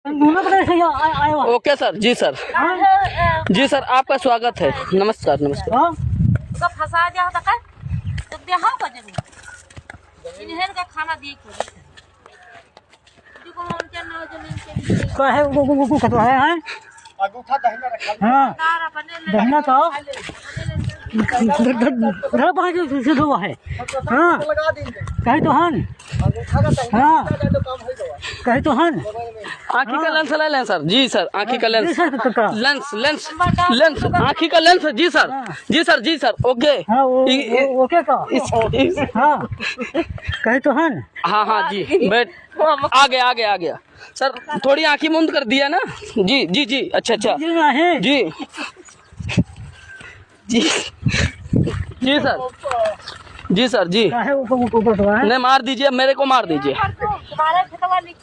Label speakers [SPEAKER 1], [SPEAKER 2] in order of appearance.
[SPEAKER 1] Okay sir, जी sir, जी sir, आपका स्वागत है। नमस्कार नमस्कार।
[SPEAKER 2] फंसा दिया होता का तो देहां को जमीन इन्हें का खाना दी को देखो हम क्या ना जमीन के
[SPEAKER 3] का है वो कटवा है
[SPEAKER 4] अंगूठा दहिना रखा।
[SPEAKER 3] हां
[SPEAKER 2] तारा बने
[SPEAKER 3] दहिना का उधर पकड़ के से दो है। हां
[SPEAKER 4] लगा देंगे
[SPEAKER 3] कहे तो हन
[SPEAKER 4] अंगूठा का दहिना
[SPEAKER 3] हां
[SPEAKER 4] तो काम हो जाएगा।
[SPEAKER 3] कहे तो हन
[SPEAKER 1] आँखी का लेंस ले लें सर। जी सर, आँखी का लेंस,
[SPEAKER 3] का
[SPEAKER 1] लेंस लेंस लेंस, आँखी का लेंस। जी सर, जी सर, जी सर, ओके।
[SPEAKER 3] हां ओके का हां कहे तो हन
[SPEAKER 1] हाँ हाँ जी, बैठ, आ गया आ गया आ गया सर। थोड़ी आँखी मुंद कर दिया ना। जी जी जी, अच्छा अच्छा,
[SPEAKER 3] ये ना है
[SPEAKER 1] जी जी जी सर, जी सर, जी
[SPEAKER 3] काहे वो कटवा है
[SPEAKER 1] नहीं, मार दीजिए, मेरे को मार दीजिए।
[SPEAKER 2] तुम्हारे खतवा लिख